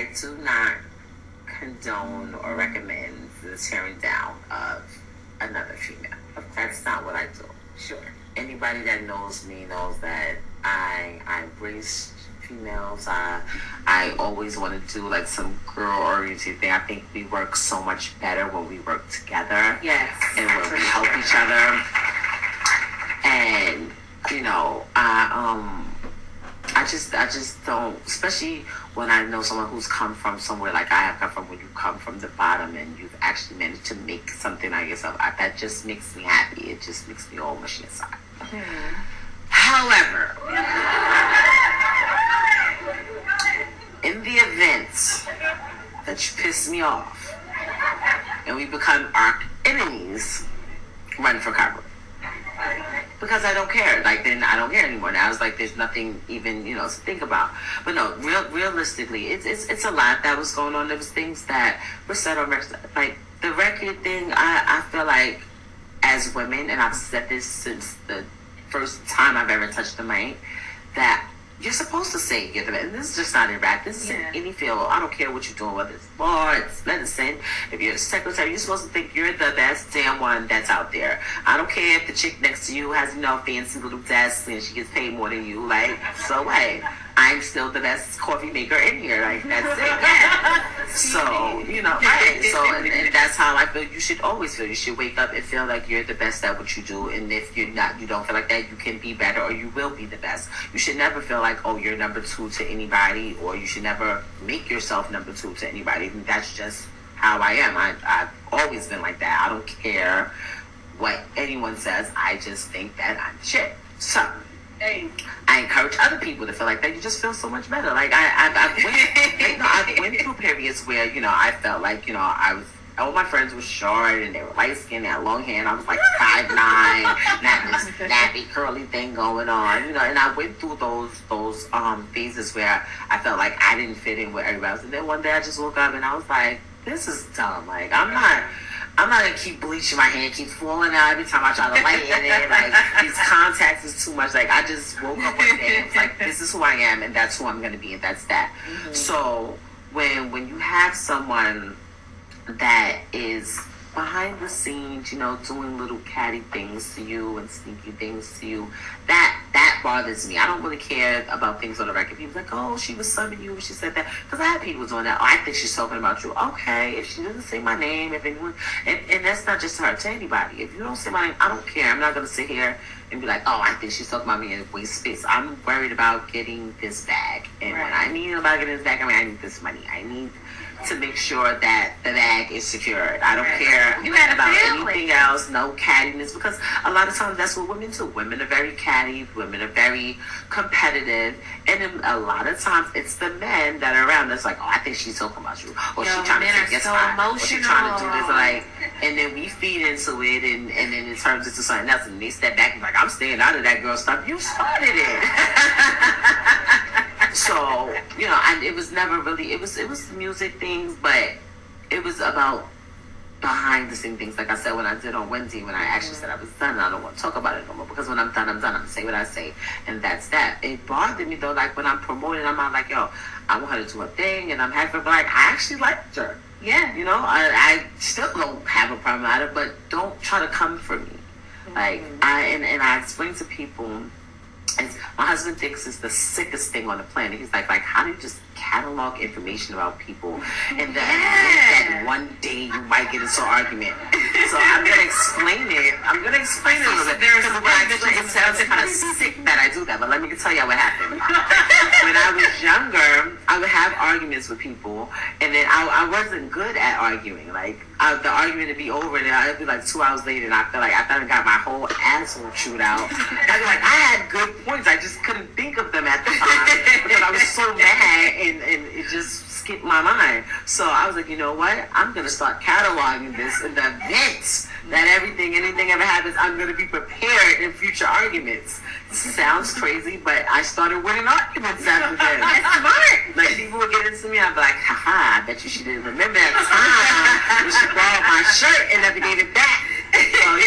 I do not condone or recommend the tearing down of another female. That's not what I do. Sure. Anybody that knows me knows that I embrace females. I always want to do like some girl-oriented thing. I think we work so much better when we work together. Yes. And when we help each other. And I just don't, especially when I know someone who's come from somewhere like I have come from, when you come from the bottom and you've actually managed to make something out of yourself. That just makes me happy. It just makes me all mushy inside. However, in the event that you piss me off and we become arch enemies, run for cover. Because I don't care. Like, then I don't care anymore. Now it's like there's nothing even, to think about. But no, realistically, it's a lot that was going on. There was things that were said on record. Like, the record thing, I feel like, as women, and I've said this since the first time I've ever touched the mic, that you're supposed to say you're the best. And this is just not in rap. This is in any field. I don't care what you're doing, whether it's sports, medicine. If you're a secretary, you're supposed to think you're the best damn one that's out there. I don't care if the chick next to you has, fancy little desk and she gets paid more than you. Like, so what? I'm still the best coffee maker in here. Like, that's it. So, right. So, and that's how I feel you should always feel. You should wake up and feel like you're the best at what you do. And if you're not, you don't feel like that, you can be better or you will be the best. You should never feel like, oh, you're number two to anybody, or you should never make yourself number two to anybody. And that's just how I am. I've always been like that. I don't care what anyone says. I just think that I'm shit. So, I encourage other people to feel like that. You just feel so much better. Like I've went through periods where I felt like all my friends were short and they were light skinned, they had long hair, and I was like 5'9", and had this nappy curly thing going on, and I went through those phases where I felt like I didn't fit in with everybody else. And then one day I just woke up and I was like, this is dumb. Like I'm not gonna keep bleaching my hair, keep falling out every time I try to lighten it. Like these contacts is too much. Like I just woke up one day and was like, this is who I am, and that's who I'm gonna be, and that's that. Mm-hmm. So when you have someone that is behind the scenes, doing little catty things to you and sneaky things to you, that bothers me. I don't really care about things on the record. People like, oh, she was subbing you, she said that. Because I had people doing that. Oh, I think she's talking about you. Okay, if she doesn't say my name, if anyone, and that's not just her, to anybody. If you don't say my name, I don't care. I'm not going to sit here and be like, oh, I think she's talking about me and waste space. I'm worried about getting this bag. And when I mean about getting this bag, I need this money. I need to make sure that the bag is secured. I don't care about anything else, no cattiness, because a lot of times that's what women do. Women are very catty, women are very competitive, and then a lot of times it's the men that are around that's like, oh, I think she's talking about you, or she's trying to take your spot, or she's trying to do this, like, and then we feed into it, and then it turns into something else, and they step back and like, I'm staying out of that girl stuff. You started it. So, and it was never really, it was music things, but it was about behind the scene things. Like I said, when I did on Wednesday, when I actually said I was done, I don't want to talk about it no more, because when I'm done, I'm done. I'm going to say what I say, and that's that. It bothered me, though, like when I'm promoting, I'm not like, yo, I want her to do her thing, and I'm happy, but like, I actually liked her. Yeah. I still don't have a problem at it, but don't try to come for me. Mm-hmm. Like, I explain to people, and my husband thinks it's the sickest thing on the planet. He's like, how do you just catalog information about people and then that one day you might get into an argument? So I'm going to explain it. a little bit. It sounds kind of sick that I do that, but let me tell you what happened. When I was younger, I would have arguments with people, and then I wasn't good at arguing. Like, the argument would be over, and it'd be like 2 hours later, and I feel like I got my whole asshole chewed out. I'd be like, I had good points, I just couldn't think of them at the time because I was so mad, and it just skipped my mind. So I was like, you know what? I'm going to start cataloging this in the event that anything ever happens, I'm going to be prepared in future arguments. This sounds crazy, but I started winning arguments after that. That's smart. Like, people would get into me, I'd be like, haha, I bet you she didn't remember that time when she borrowed my shirt and never gave it back. So,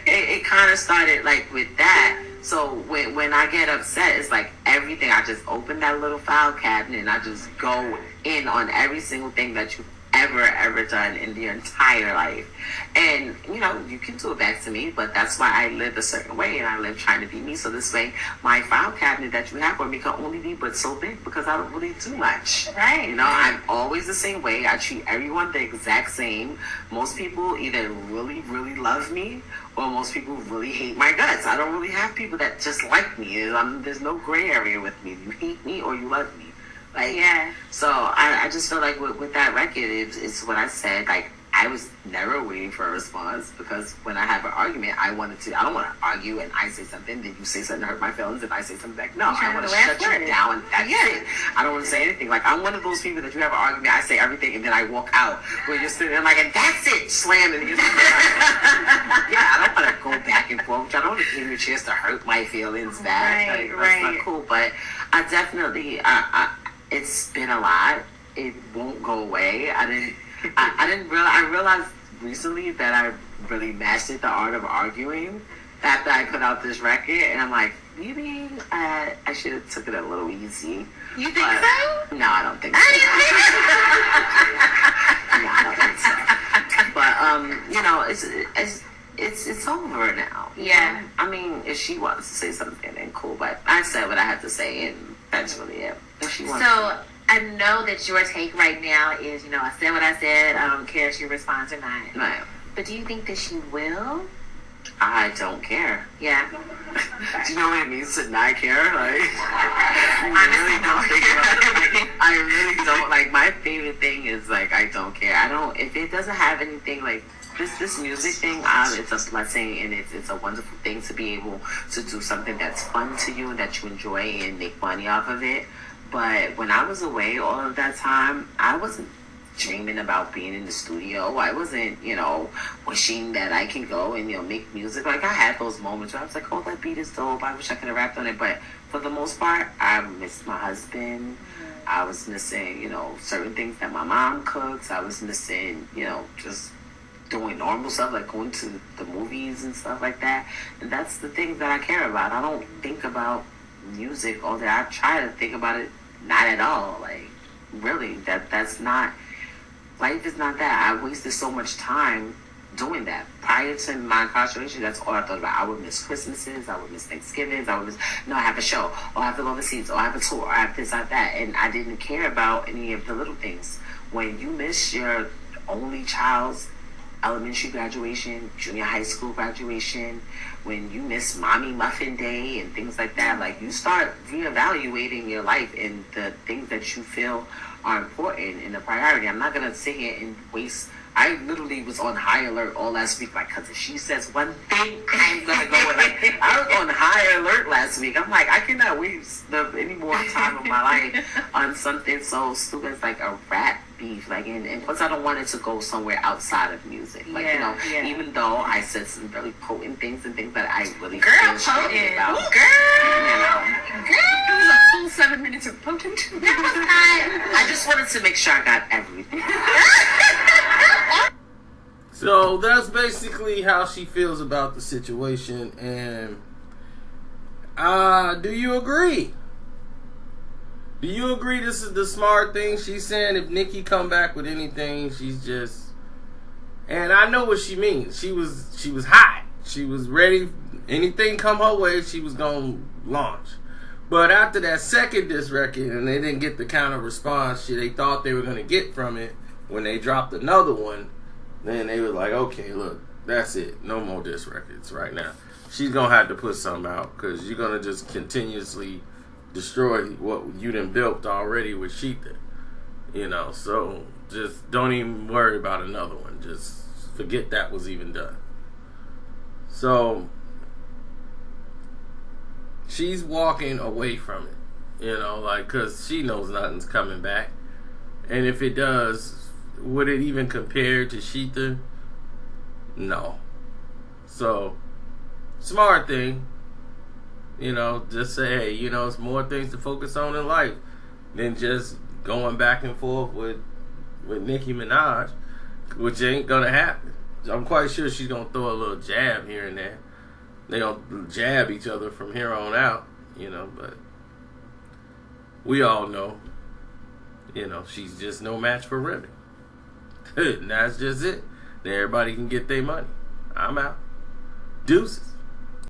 it kind of started like with that. So when I get upset, it's like everything. I just open that little file cabinet and I just go in on every single thing that you've ever done in your entire life. And, you know, you can do it back to me, but that's why I live a certain way, and I live trying to be me. So this way, my file cabinet that you have for me can only be but so big because I don't really do much. Right. You know, I'm always the same way. I treat everyone the exact same. Most people either really, really love me, or most people really hate my guts. I don't really have people that just like me. There's no gray area with me. You hate me or you love me. Like, yeah. So I just feel like with that record, it's what I said. Like, I was never waiting for a response because when I have an argument, I don't want to argue and I say something, then you say something to hurt my feelings, and I say something back. No, I want to shut you down, and that's it. I don't want to say anything. Like, I'm one of those people that you have an argument, I say everything, and then I walk out where you're sitting there like, and that's it, slam, and you're like, yeah, I don't want to go back and forth. I don't want to give you a chance to hurt my feelings back. Right, like, that's not cool. But I definitely, it's been a lot. It won't go away. I realized recently that I really mastered the art of arguing after I put out this record, and I'm like, maybe I should have took it a little easy. You think so? No, I don't think so. No, I don't think so. But you know, it's over now. Yeah. I mean, if she wants to say something, then cool. But I said what I had to say, and that's really it. If she wants to. I know that your take right now is, you know, I said what I said. I don't care if she responds or not. Right. But do you think that she will? I don't care. Yeah. Do you know what it means to not care? Like, I really don't think about it. I really don't. Like, my favorite thing is, like, I don't care. I don't, if it doesn't have anything, like, this music thing, it's a blessing, and it's a wonderful thing to be able to do something that's fun to you and that you enjoy and make money off of it. But when I was away all of that time, I wasn't dreaming about being in the studio. I wasn't, you know, wishing that I can go and, you know, make music. Like, I had those moments where I was like, oh, that beat is dope. I wish I could have rapped on it. But for the most part, I missed my husband. I was missing, you know, certain things that my mom cooks. I was missing, you know, just doing normal stuff, like going to the movies and stuff like that. And that's the things that I care about. I don't think about music all day. I try to think about it not at all. Like, really, that's not, life is not that. I wasted so much time doing that. Prior to my incarceration, that's all I thought about. I would miss Christmases, I would miss Thanksgivings, I have a show, or I have to go overseas, or I have a tour, or I have this, I have that, and I didn't care about any of the little things. When you miss your only child's elementary graduation, junior high school graduation, when you miss mommy muffin day and things like that, like, you start reevaluating your life and the things that you feel are important and a priority. I'm not gonna sit here and waste. I literally was on high alert all last week, like, because if she says one thing, I'm gonna go with, like, I was on high alert last week. I'm like, I cannot waste any more time of my life on something so stupid as like a rap beef. Like, and plus I don't want it to go somewhere outside of music. Like, you know, even though I said some really potent things and things that I really feel strongly about. It was a full 7 minutes of potent. I just wanted to make sure I got everything. So that's basically how she feels about the situation. And do you agree? Do you agree this is the smart thing? She's saying if Nicki come back with anything, she's just... And I know what she means. She was hot. She was ready. Anything come her way, she was going to launch. But after that second diss record, and they didn't get the kind of response they thought they were going to get from it when they dropped another one, then they were like, okay, look, that's it. No more diss records right now. She's going to have to put something out because you're going to just continuously destroy what you done built already with Sheetha. You know, so just don't even worry about another one. Just forget that was even done. So she's walking away from it, you know, like, because she knows nothing's coming back. And if it does, would it even compare to Sheetha? No. So, smart thing, you know, just say, hey, you know, it's more things to focus on in life than just going back and forth with Nicki Minaj, which ain't gonna happen. I'm quite sure she's gonna throw a little jab here and there. They gonna jab each other from here on out, you know, but we all know, she's just no match for Remy. And that's just it. Then everybody can get their money. I'm out. Deuces.